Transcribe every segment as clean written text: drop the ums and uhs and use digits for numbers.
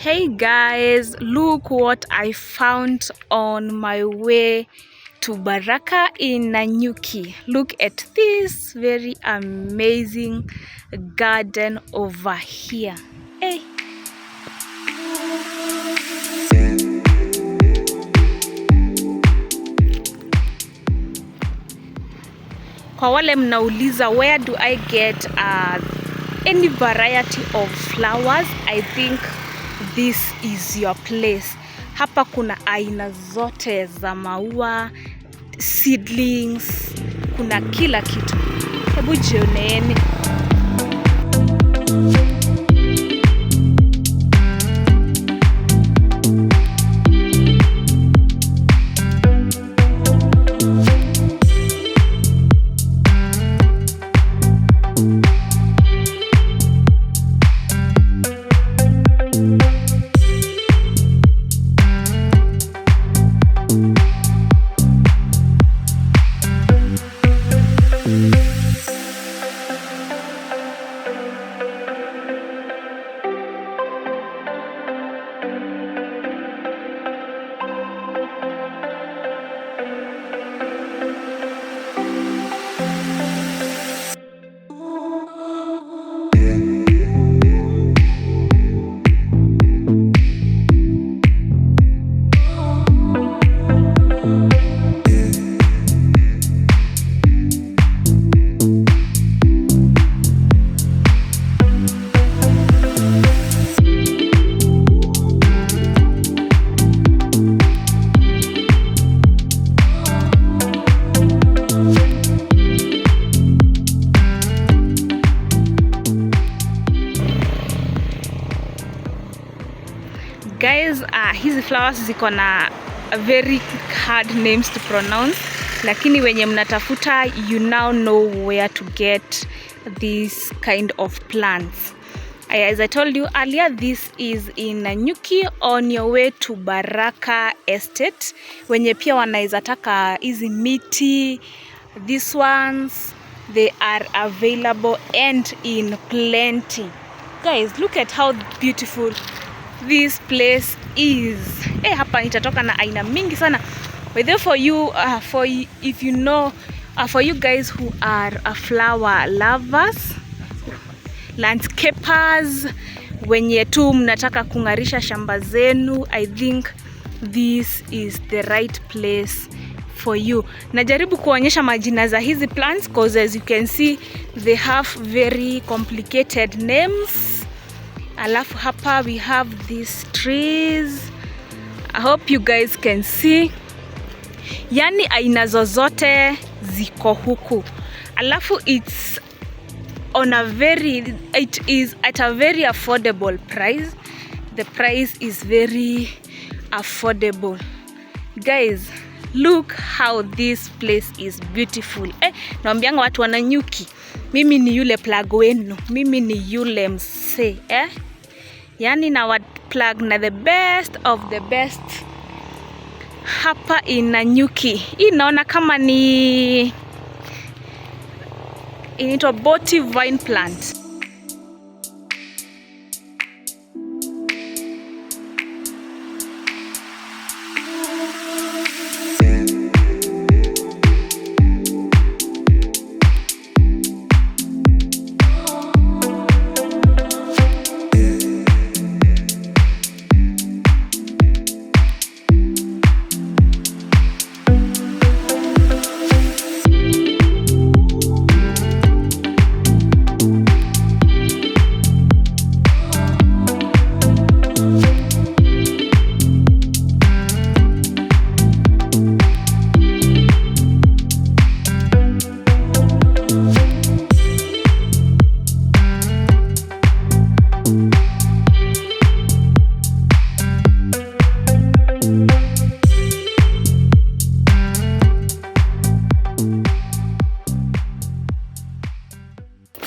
Hey guys, look what I found on my way to Baraka in Nanyuki. Look at this very amazing garden over here. Hey. Kwa wale mnauliza where do I get any variety of flowers, I think this is your place. Hapa kuna aina zote za maua, seedlings, kuna kila kitu. Hebu jioneni. Guys, hizi flowers ziko na very hard names to pronounce, lakini wenye mnatafuta, you now know where to get this kind of plants. As I told you earlier, this is in Nanyuki on your way to Baraka Estate. Wenye pia wanaweza taka hizi miti, these ones, they are available and in plenty. Guys, look at how beautiful this place is. Hapa nitatoka na aina mingi sana. But there for you, if you know, for you guys who are flower lovers, landscapers, wenye tu mnataka kungarisha shamba zenu, I think this is the right place for you. Najaribu kuonyesha majina za hizi plants because as you can see they have very complicated names. Alafu hapa we have these trees. I hope you guys can see. Yani aina zozote ziko huku. Alafu it is at a very affordable price. The price is very affordable. Guys, look how this place is beautiful. Naambianga watu wa Nanyuki, mimi ni yule plug wenu, mimi ni yule mse, Yani na wat plug na the best of the best hapa in Nanyuki. Hii naona kama ni inaitwa boti vine plant.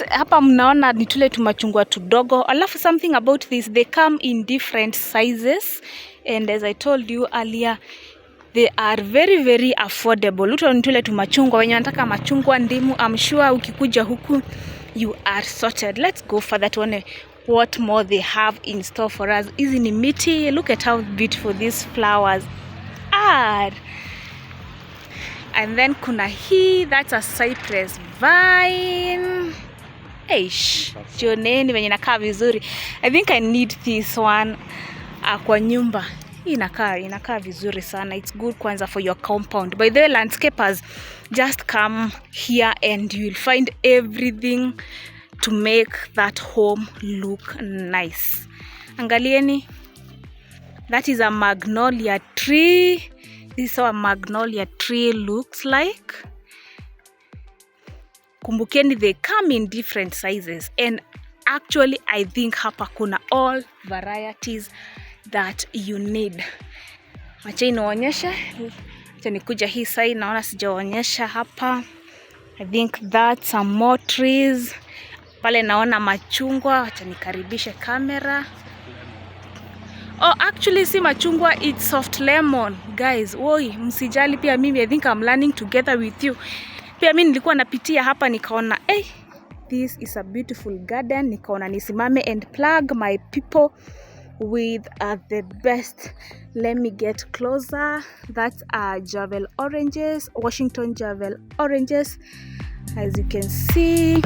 Hapa mnaona ni tule tumachungwa tudogo. Alafu something about this, they come in different sizes, and as I told you earlier, they are very very affordable. Uto ni tule tumachungwa, wenye wanataka machungwa, ndimu, I'm sure ukikuja huku you are sorted. Let's go further tuone what more they have in store for us. Hizi ni miti. Look at how beautiful these flowers are. And then kuna hii, that's a cypress vine. Eish, jioneni venye inakaa vizuri. I think I need this one kwa nyumba. Hii inakaa vizuri sana. It's good kwanza for your compound. By the way, landscapers, just come here and you will find everything to make that home look nice. Angalieni. That is a magnolia tree. This is how a magnolia tree looks like. Kumbukeni, they come in different sizes, and actually I think hapa kuna all varieties that you need. Acha inaonyesha. Acha nikuja hii side, naona sijaonyesha hapa. I think that's some more trees. Pale naona machungwa. Acha nikaribishe kamera. Oh, actually si machungwa, it's soft lemon. Guys, oi, msijali pia mimi, I think I'm learning together with you. Pia mimi nilikuwa napitia hapa nikaona, this is a beautiful garden. Nikaona nisimame and plug my people with the best. Let me get closer. That's Javel oranges, Washington Javel oranges, as you can see.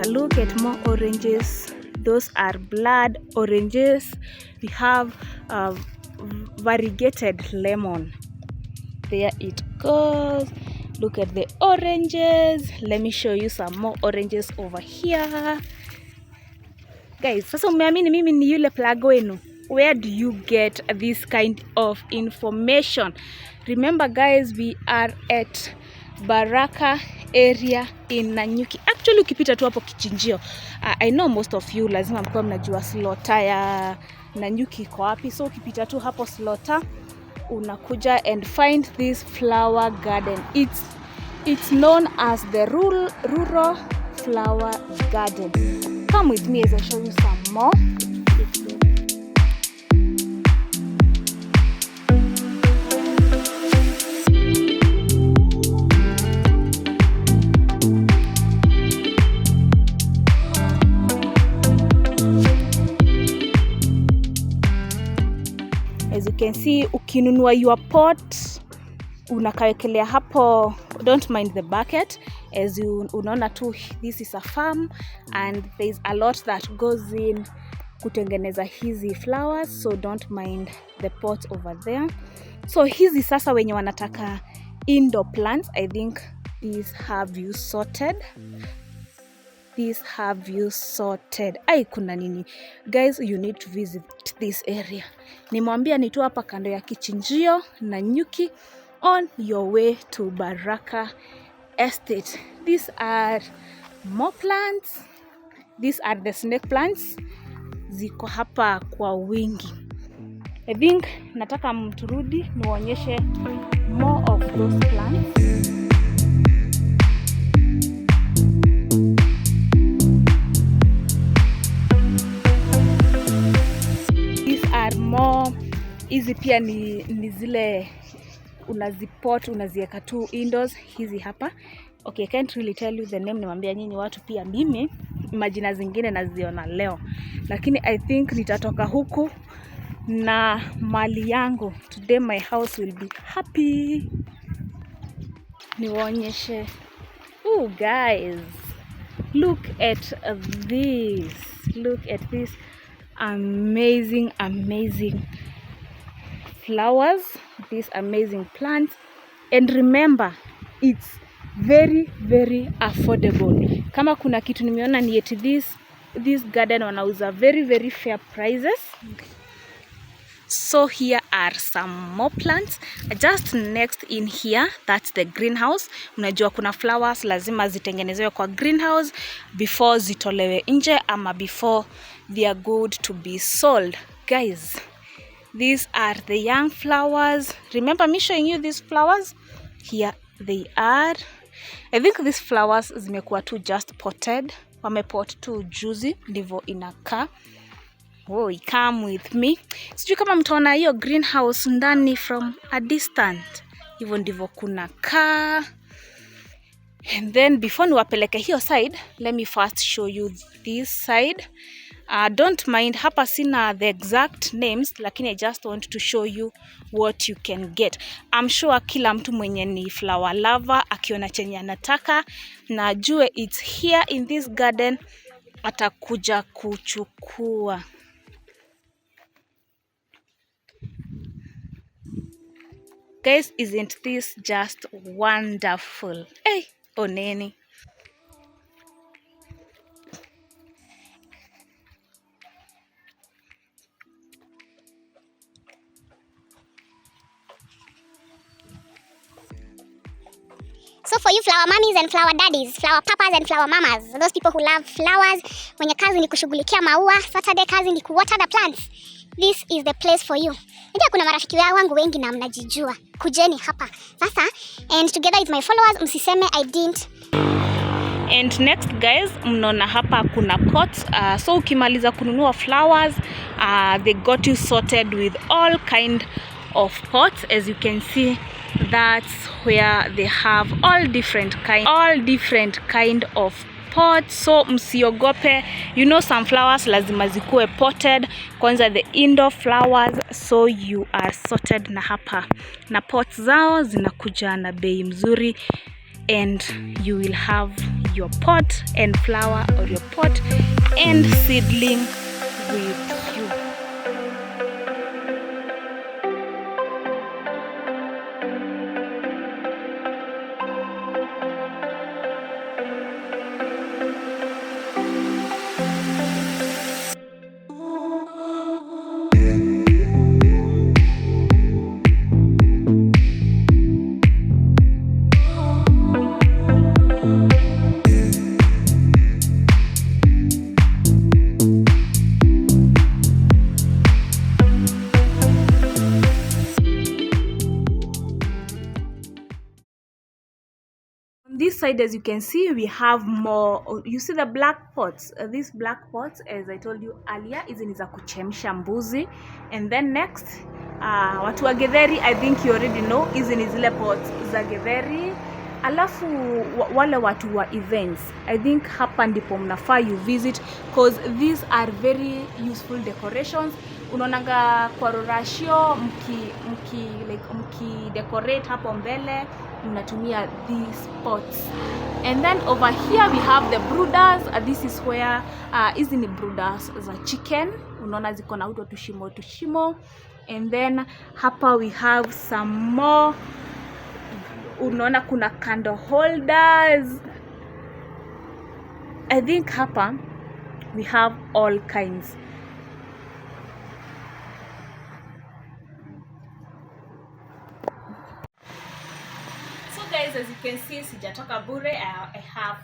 Look at more oranges. Those are blood oranges. We have variegated lemon. There it goes. Look at the oranges. Let me show you some more oranges over here. Guys, sasa umeamini mimi ni yule plug wenu? Where do you get this kind of information? Remember guys, we are at Baraka area in Nanyuki. Actually ukipita tu hapo kichinjio, I know most of you lazima mkuwa mnajua slaughter ya Nanyuki iko wapi. So ukipita tu hapo slaughter, unakuja and find this flower garden. It's known as the rural flower garden. Come with me as I show you some more. As you can see, ukinunua your pot, unakawekelea hapo. Don't mind the bucket. As you unaona tu, this is a farm and there's a lot that goes in kutengeneza hizi flowers, so don't mind the pot over there. So hizi sasa wenye wanataka indoor plants, I think these have you sorted. These have you sorted. Ai, kuna nini guys, you need to visit this area. Nimwambia ni tu hapa kando ya kichinjio Nanyuki, on your way to Baraka Estate. These are more plants. These are the snake plants. Ziko hapa kwa wingi. I think nataka mturudi niwaonyeshe more of those plants. More hizi pia ni zile unazipot, unazieka tu indoors. Hizi hapa, okay, I can't really tell you the name. Nimwambia nyinyi watu pia mimi majina zingine naziona leo, lakini I think nitatoka huku na mali yangu. Today my house will be happy. Niwaonyeshe. Oh guys, look at this. Look at this amazing flowers, these amazing plants. And remember, it's very affordable. Kama kuna kitu nimeona ni eti this garden wanauza very fair prices. So here are some more plants just next in here. That's the greenhouse. Unajua kuna flowers lazima zitengenezewe kwa greenhouse before zitolewe nje ama before they are good to be sold. Guys, these are the young flowers. Remember me showing you these flowers? Here they are. I think these flowers zimekuwa tu just potted. Wamepot tu juzi ndivyo inakaa. Oh, come with me. Sijui kama mtaona hiyo greenhouse ndani from a distance. Hivyo ndivyo kunakaa. And then before niwapeleke hiyo side, let me first show you this side. Don't mind, hapa sina the exact names, lakini I just want to show you what you can get. I'm sure kila mtu mwenye ni flower lover akiona chenye anataka na ajue it's here in this garden atakuja kuchukua. Guys, isn't this just wonderful? Hey, oneni. So for you flower mummies and flower daddies, flower papas and flower mamas, those people who love flowers, wenye kazi ni kushughulikia maua, Saturday kazi ni kuwater the plants, this is the place for you. Ndio kuna marafiki wangu wengi na mnajijua. Kujeni hapa. Sasa, and together with my followers, msiseme I didn't. And next guys, mnaona hapa kuna pots. So ukimaliza kununua flowers, they got you sorted with all kind of pots. As you can see, that's where they have all different kind of pots. So msiogope, you know some flowers lazima zikuwe potted, kwanza the indoor flowers, so you are sorted na hapa. Na pots zao zinakuja na bei mzuri, and you will have your pot and flower or your pot and seedling with you. This side, as you can see, we have more. You see the black pots. These black pots, as I told you earlier, hizi ni za kuchemsha mbuzi. And then next, watu wa Githeri, I think you already know, hizi ni zile pots za Githeri. Alafu wale watu wa events, I think hapa ndipo mnafaa you visit, because these are very useful decorations. Unaonanga kwa rorashio mki decorate hapo mbele, mnatumia these pots. And then over here we have the brooders. This is where hizi ni brooders za chicken, unaona ziko na uto tushimo. And then hapa we have some more, unaona kuna candle holders. I think hapa we have all kinds. So guys, as you can see, sijatoka bure. I have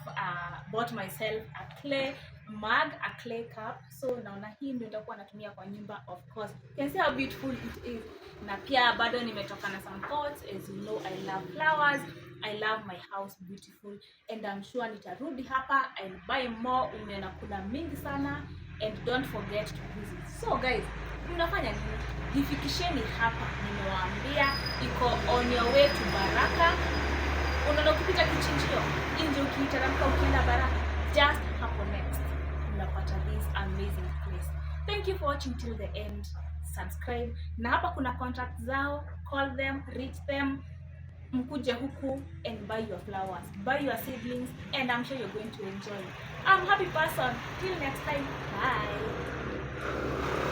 bought myself a clay mug, a clay cup. So naona hii ndio nitakuwa natumia kwa nyumba, of course. You can see how beautiful it is. Na pia bado nimetoka na some pots. As you know, I love flowers. I love my house beautiful, and I'm sure nitarudi hapa and buy more. Umeona kuna mingi sana, and don't forget to visit. So guys, mnafanya nini? Jifikisheni hapa, nimewaambia iko on your way to Baraka. Unaona ukipita kichinjio nje, ukiteremka ukienda Baraka, just hapo next unapata this amazing place. Thank you for watching till the end. Subscribe, na hapa kuna contact zao, call them, reach them, mkuje huku and buy your flowers, buy your seedlings, and I'm sure you're going to enjoy. I'm happy person. Till next time, bye.